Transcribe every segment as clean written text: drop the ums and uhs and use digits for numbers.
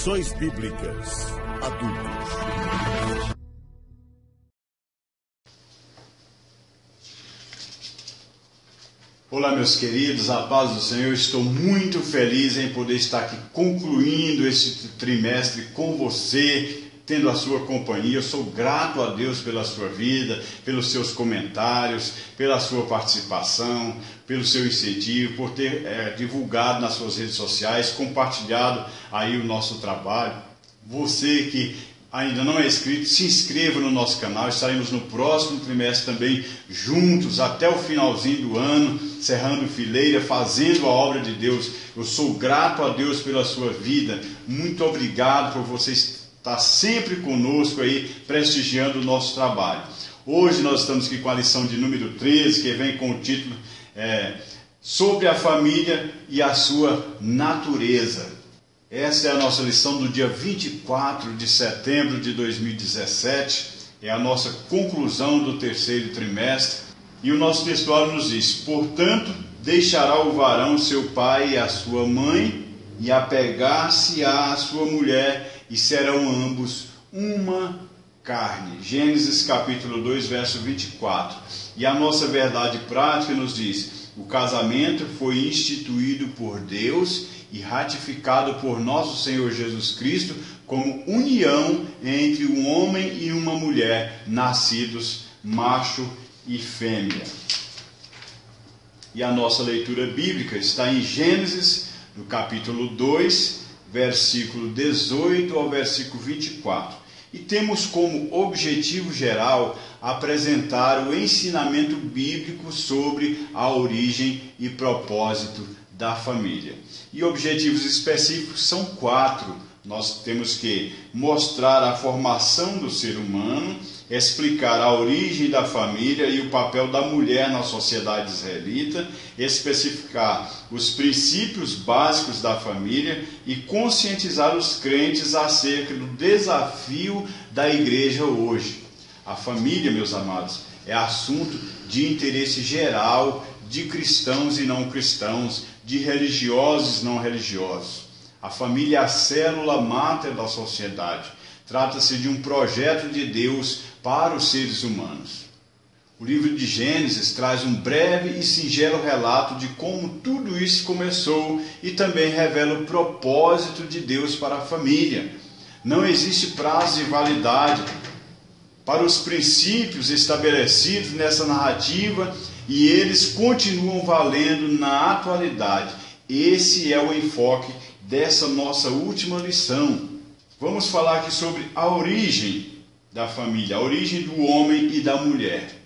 Lições Bíblicas Adultos. Olá, meus queridos, a paz do Senhor. Estou muito feliz em poder estar aqui concluindo esse trimestre com você, tendo a sua companhia. Eu sou grato a Deus pela sua vida, pelos seus comentários, pela sua participação, pelo seu incentivo, por ter divulgado nas suas redes sociais, compartilhado aí o nosso trabalho. Você que ainda não é inscrito, se inscreva no nosso canal. Estaremos no próximo trimestre também juntos até o finalzinho do ano, cerrando fileira, fazendo a obra de Deus. Eu sou grato a Deus pela sua vida. Muito obrigado por você estar sempre conosco aí, prestigiando o nosso trabalho. Hoje nós estamos aqui com a lição de número 13, que vem com o título Sobre a família e a sua natureza. Essa é a nossa lição do dia 24 de setembro de 2017, é a nossa conclusão do terceiro trimestre, e o nosso textuário nos diz: portanto, deixará o varão seu pai e a sua mãe, e apegar-se-á à sua mulher, e serão ambos uma carne. Gênesis capítulo 2, verso 24. E a nossa verdade prática nos diz: o casamento foi instituído por Deus e ratificado por nosso Senhor Jesus Cristo como união entre um homem e uma mulher, nascidos macho e fêmea. E a nossa leitura bíblica está em Gênesis, no capítulo 2, versículo 18 ao versículo 24. E temos como objetivo geral apresentar o ensinamento bíblico sobre a origem e propósito da família. E objetivos específicos são 4. Nós temos que mostrar a formação do ser humano, explicar a origem da família e o papel da mulher na sociedade israelita, especificar os princípios básicos da família e conscientizar os crentes acerca do desafio da igreja hoje. A família, meus amados, é assunto de interesse geral de cristãos e não cristãos, de religiosos e não religiosos. A família é a célula máter da sociedade. Trata-se de um projeto de Deus para os seres humanos. O livro de Gênesis traz um breve e singelo relato de como tudo isso começou e também revela o propósito de Deus para a família. Não existe prazo de validade para os princípios estabelecidos nessa narrativa e eles continuam valendo na atualidade. Esse é o enfoque dessa nossa última lição. Vamos falar aqui sobre a origem da família, a origem do homem e da mulher.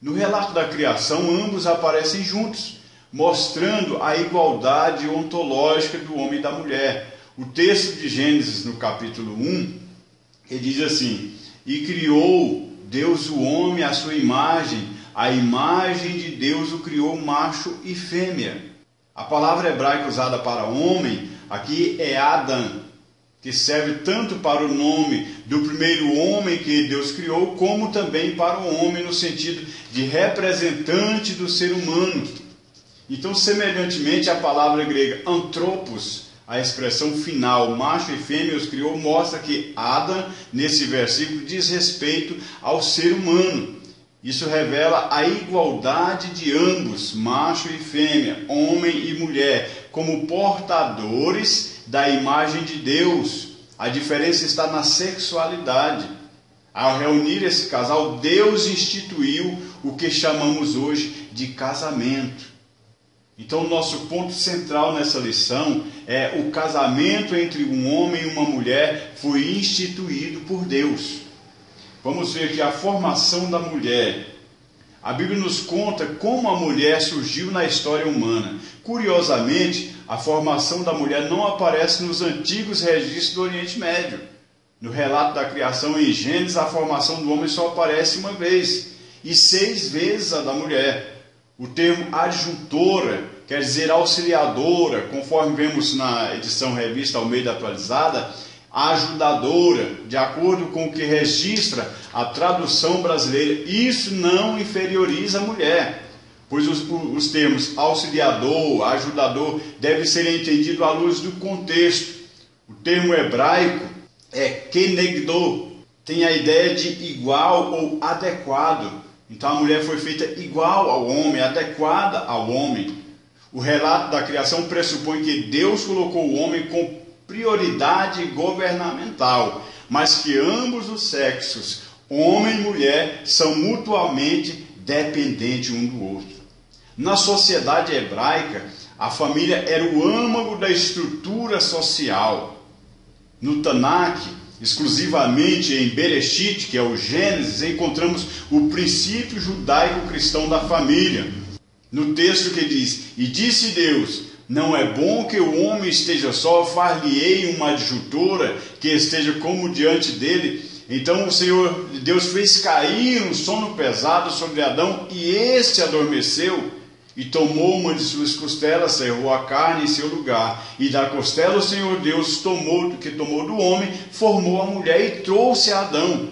No relato da criação, ambos aparecem juntos, mostrando a igualdade ontológica do homem e da mulher. O texto de Gênesis, no capítulo 1, ele diz assim: e criou Deus o homem à sua imagem, a imagem de Deus o criou macho e fêmea. A palavra hebraica usada para homem aqui é Adam, que serve tanto para o nome do primeiro homem que Deus criou, como também para o homem no sentido de representante do ser humano. Então, semelhantemente, a palavra grega anthropos, a expressão final, macho e fêmea os criou, mostra que Adam, nesse versículo, diz respeito ao ser humano. Isso revela a igualdade de ambos, macho e fêmea, homem e mulher, como portadores da imagem de Deus. A diferença está na sexualidade. Ao reunir esse casal, Deus instituiu o que chamamos hoje de casamento. Então, o nosso ponto central nessa lição é o casamento entre um homem e uma mulher foi instituído por Deus. Vamos ver aqui a formação da mulher. A Bíblia nos conta como a mulher surgiu na história humana. Curiosamente, a formação da mulher não aparece nos antigos registros do Oriente Médio. No relato da criação em Gênesis, a formação do homem só aparece uma vez, e 6 vezes a da mulher. O termo adjuntora quer dizer auxiliadora, conforme vemos na edição revista Almeida atualizada, ajudadora, de acordo com o que registra a tradução brasileira. Isso não inferioriza a mulher, pois os termos auxiliador, ajudador, devem ser entendidos à luz do contexto. O termo hebraico é kenegdo, tem a ideia de igual ou adequado. Então a mulher foi feita igual ao homem, adequada ao homem. O relato da criação pressupõe que Deus colocou o homem com prioridade governamental, mas que ambos os sexos, homem e mulher, são mutuamente dependentes um do outro. Na sociedade hebraica, a família era o âmago da estrutura social. No Tanakh, exclusivamente em Bereshit, que é o Gênesis, encontramos o princípio judaico-cristão da família. No texto que diz: "E disse Deus, não é bom que o homem esteja só, far-lhe-ei uma adjutora que esteja como diante dele." Então o Senhor Deus fez cair um sono pesado sobre Adão, e este adormeceu. E tomou uma de suas costelas, cerrou a carne em seu lugar. E da costela o Senhor Deus tomou do homem, formou a mulher e trouxe a Adão.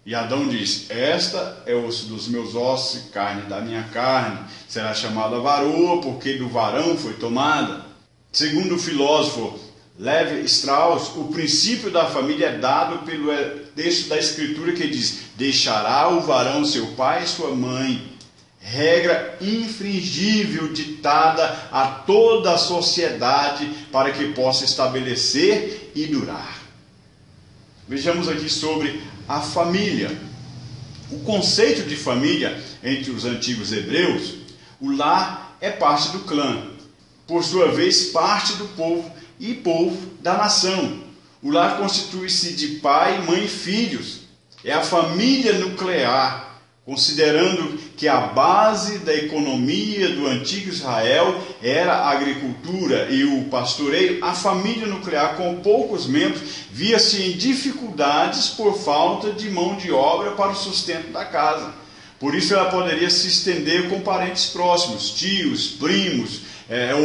E Adão disse: "Esta é osso dos meus ossos e carne da minha carne. Será chamada varoa, porque do varão foi tomada." Segundo o filósofo Levi Strauss, o princípio da família é dado pelo texto da Escritura que diz: "Deixará o varão seu pai e sua mãe." Regra infringível ditada a toda a sociedade para que possa estabelecer e durar. Vejamos aqui sobre a família. O conceito de família entre os antigos hebreus, o lar é parte do clã, por sua vez parte do povo e povo da nação. O lar constitui-se de pai, mãe e filhos. É a família nuclear. Considerando que a base da economia do antigo Israel era a agricultura e o pastoreio, a família nuclear com poucos membros via-se em dificuldades por falta de mão de obra para o sustento da casa. Por isso ela poderia se estender com parentes próximos, tios, primos,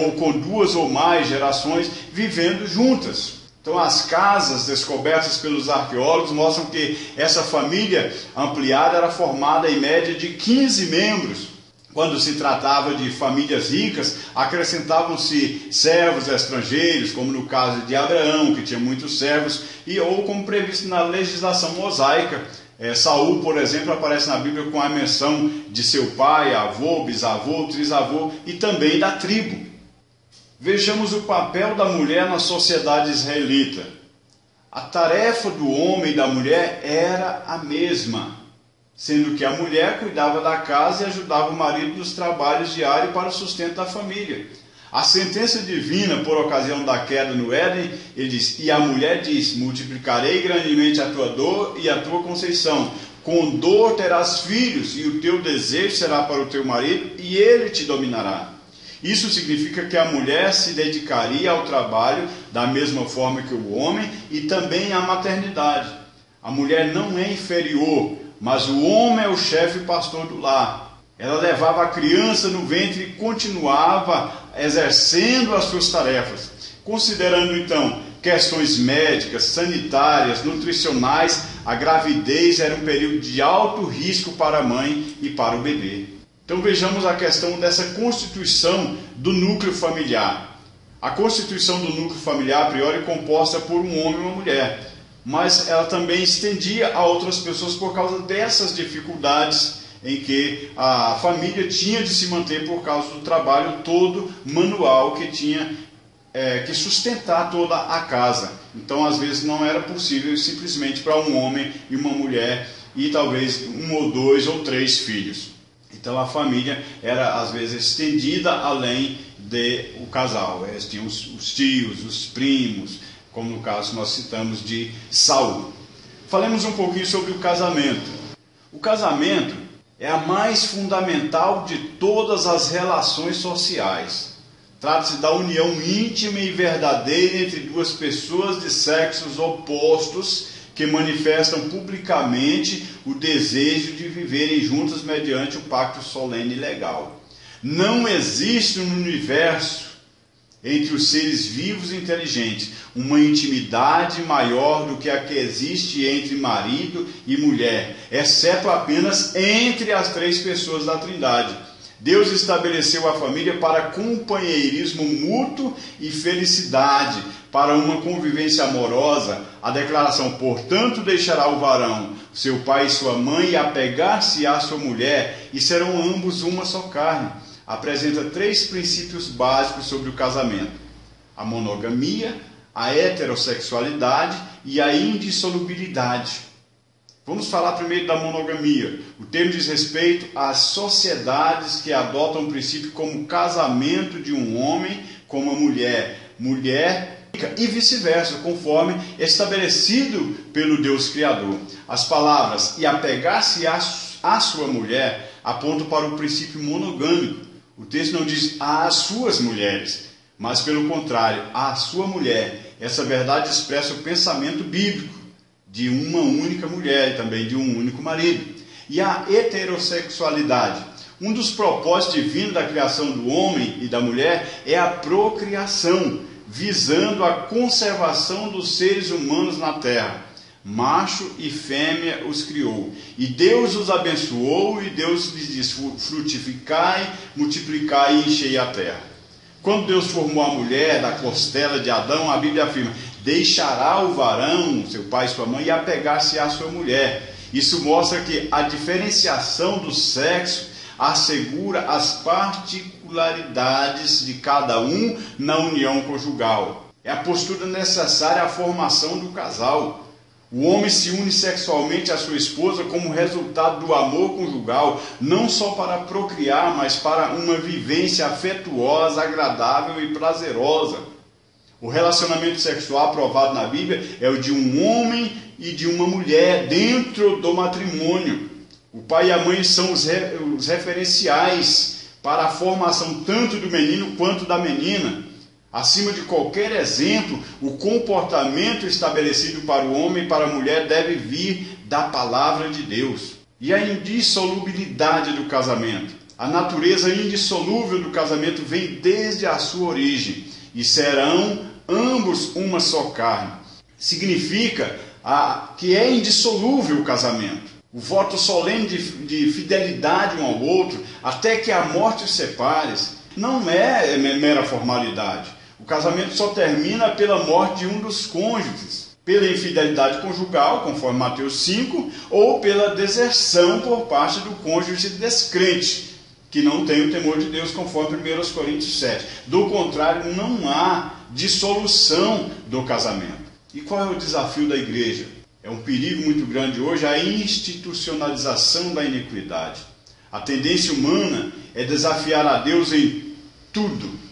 ou com 2 ou mais gerações vivendo juntas. Então as casas descobertas pelos arqueólogos mostram que essa família ampliada era formada em média de 15 membros. Quando se tratava de famílias ricas, acrescentavam-se servos estrangeiros, como no caso de Abraão, que tinha muitos servos, ou como previsto na legislação mosaica. Saul, por exemplo, aparece na Bíblia com a menção de seu pai, avô, bisavô, trisavô e também da tribo. Vejamos o papel da mulher na sociedade israelita. A tarefa do homem e da mulher era a mesma, sendo que a mulher cuidava da casa e ajudava o marido nos trabalhos diários para o sustento da família. A sentença divina, por ocasião da queda no Éden, ele diz: "E a mulher diz: multiplicarei grandemente a tua dor e a tua conceição. Com dor terás filhos, e o teu desejo será para o teu marido, e ele te dominará." Isso significa que a mulher se dedicaria ao trabalho da mesma forma que o homem e também à maternidade. A mulher não é inferior, mas o homem é o chefe e pastor do lar. Ela levava a criança no ventre e continuava exercendo as suas tarefas. Considerando então questões médicas, sanitárias, nutricionais, a gravidez era um período de alto risco para a mãe e para o bebê. Então vejamos a questão dessa constituição do núcleo familiar. A constituição do núcleo familiar, a priori, é composta por um homem e uma mulher, mas ela também estendia a outras pessoas por causa dessas dificuldades em que a família tinha de se manter por causa do trabalho todo manual que tinha que sustentar toda a casa. Então, às vezes, não era possível simplesmente para um homem e uma mulher e talvez 1 ou 2 ou 3 filhos. Então a família era às vezes estendida além do casal. Eles tinham os tios, os primos, como no caso nós citamos de Saul. Falemos um pouquinho sobre o casamento. O casamento é a mais fundamental de todas as relações sociais. Trata-se da união íntima e verdadeira entre 2 pessoas de sexos opostos que manifestam publicamente o desejo de viverem juntas mediante o pacto solene e legal. Não existe no universo, entre os seres vivos e inteligentes, uma intimidade maior do que a que existe entre marido e mulher, exceto apenas entre as 3 pessoas da Trindade. Deus estabeleceu a família para companheirismo mútuo e felicidade, para uma convivência amorosa. A declaração, portanto, deixará o varão, seu pai e sua mãe, e apegar-se à sua mulher, e serão ambos uma só carne. Apresenta 3 princípios básicos sobre o casamento: a monogamia, a heterossexualidade e a indissolubilidade. Vamos falar primeiro da monogamia. O termo diz respeito às sociedades que adotam o princípio como casamento de um homem com uma mulher, e vice-versa, conforme estabelecido pelo Deus Criador. As palavras "e apegar-se à sua mulher" apontam para o princípio monogâmico. O texto não diz "às suas mulheres", mas pelo contrário, "à sua mulher". Essa verdade expressa o pensamento bíblico de uma única mulher e também de um único marido. E a heterossexualidade. Um dos propósitos divinos da criação do homem e da mulher é a procriação, visando a conservação dos seres humanos na terra. Macho e fêmea os criou. E Deus os abençoou, e Deus lhes disse: frutificai, multiplicai e enchei a terra. Quando Deus formou a mulher da costela de Adão, a Bíblia afirma: deixará o varão, seu pai e sua mãe, e apegar-se à sua mulher. Isso mostra que a diferenciação do sexo assegura as particularidades de cada um na união conjugal. É a postura necessária à formação do casal. O homem se une sexualmente à sua esposa como resultado do amor conjugal, não só para procriar, mas para uma vivência afetuosa, agradável e prazerosa. O relacionamento sexual aprovado na Bíblia é o de um homem e de uma mulher dentro do matrimônio. O pai e a mãe são os referenciais para a formação tanto do menino quanto da menina. Acima de qualquer exemplo, o comportamento estabelecido para o homem e para a mulher deve vir da palavra de Deus. E a indissolubilidade do casamento. A natureza indissolúvel do casamento vem desde a sua origem. E serão ambos uma só carne. Significa que é indissolúvel o casamento. O voto solene de fidelidade um ao outro, até que a morte os separe, não é mera formalidade. O casamento só termina pela morte de um dos cônjuges, pela infidelidade conjugal, conforme Mateus 5, ou pela deserção por parte do cônjuge descrente, que não tem o temor de Deus, conforme 1 Coríntios 7. Do contrário, não há dissolução do casamento. E qual é o desafio da igreja? É um perigo muito grande hoje a institucionalização da iniquidade. A tendência humana é desafiar a Deus em tudo.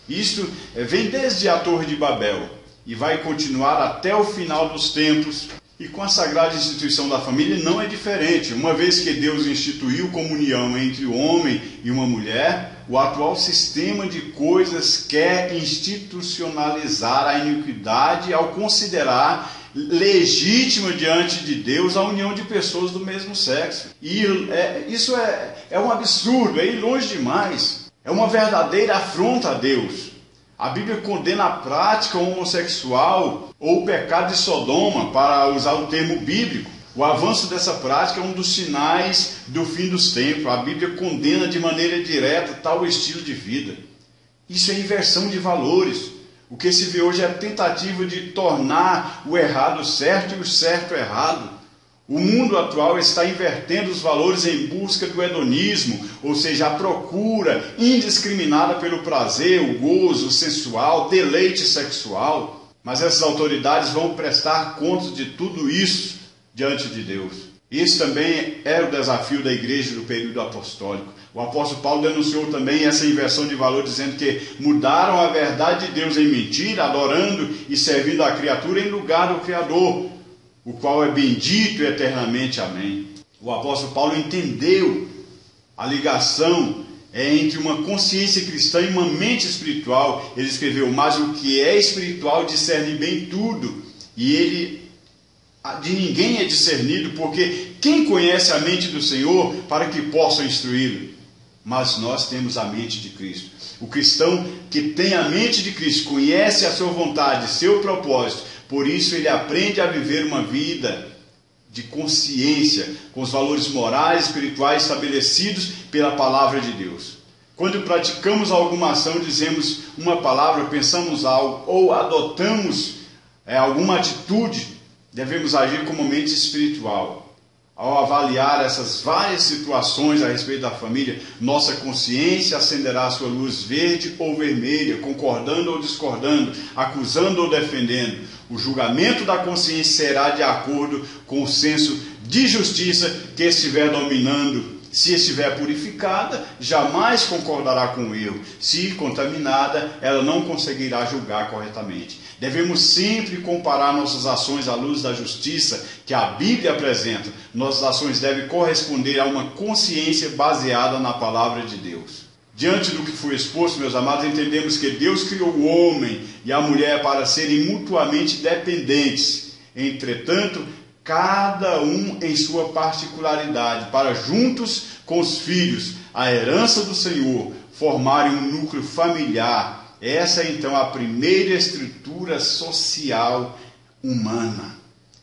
Isto vem desde a Torre de Babel e vai continuar até o final dos tempos. E com a sagrada instituição da família não é diferente. Uma vez que Deus instituiu comunhão entre o homem e uma mulher, o atual sistema de coisas quer institucionalizar a iniquidade ao considerar legítima diante de Deus a união de pessoas do mesmo sexo. E isso é um absurdo, é ir longe demais. É uma verdadeira afronta a Deus. A Bíblia condena a prática homossexual ou o pecado de Sodoma, para usar o termo bíblico. O avanço dessa prática é um dos sinais do fim dos tempos. A Bíblia condena de maneira direta tal estilo de vida. Isso é inversão de valores. O que se vê hoje é a tentativa de tornar o errado certo e o certo errado. O mundo atual está invertendo os valores em busca do hedonismo, ou seja, a procura indiscriminada pelo prazer, o gozo sensual, deleite sexual. Mas essas autoridades vão prestar contas de tudo isso diante de Deus. Esse também era o desafio da igreja do período apostólico. O apóstolo Paulo denunciou também essa inversão de valor, dizendo que mudaram a verdade de Deus em mentira, adorando e servindo a criatura em lugar do Criador, o qual é bendito eternamente. Amém. O apóstolo Paulo entendeu a ligação entre uma consciência cristã e uma mente espiritual. Ele escreveu: mas o que é espiritual discerne bem tudo, e ele de ninguém é discernido, porque quem conhece a mente do Senhor para que possa instruí-lo? Mas nós temos a mente de Cristo. O cristão que tem a mente de Cristo conhece a sua vontade, seu propósito. Por isso ele aprende a viver uma vida de consciência com os valores morais e espirituais estabelecidos pela palavra de Deus. Quando praticamos alguma ação, dizemos uma palavra, pensamos algo ou adotamos alguma atitude, devemos agir como mente espiritual. Ao avaliar essas várias situações a respeito da família, nossa consciência acenderá a sua luz verde ou vermelha, concordando ou discordando, acusando ou defendendo. O julgamento da consciência será de acordo com o senso de justiça que estiver dominando. Se estiver purificada, jamais concordará com o erro. Se contaminada, ela não conseguirá julgar corretamente. Devemos sempre comparar nossas ações à luz da justiça que a Bíblia apresenta. Nossas ações devem corresponder a uma consciência baseada na palavra de Deus. Diante do que foi exposto, meus amados, entendemos que Deus criou o homem e a mulher para serem mutuamente dependentes. Entretanto, cada um em sua particularidade, para juntos com os filhos, a herança do Senhor, formarem um núcleo familiar. Essa é então a primeira estrutura social humana.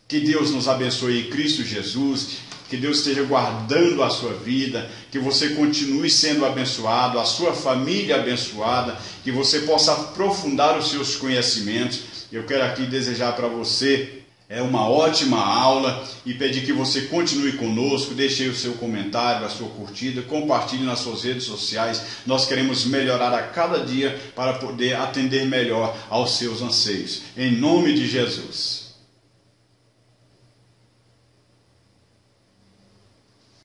Que Deus nos abençoe em Cristo Jesus, que Deus esteja guardando a sua vida, que você continue sendo abençoado, a sua família abençoada, que você possa aprofundar os seus conhecimentos. Eu quero aqui desejar para você uma ótima aula e pedir que você continue conosco, deixe aí o seu comentário, a sua curtida, compartilhe nas suas redes sociais. Nós queremos melhorar a cada dia para poder atender melhor aos seus anseios. Em nome de Jesus.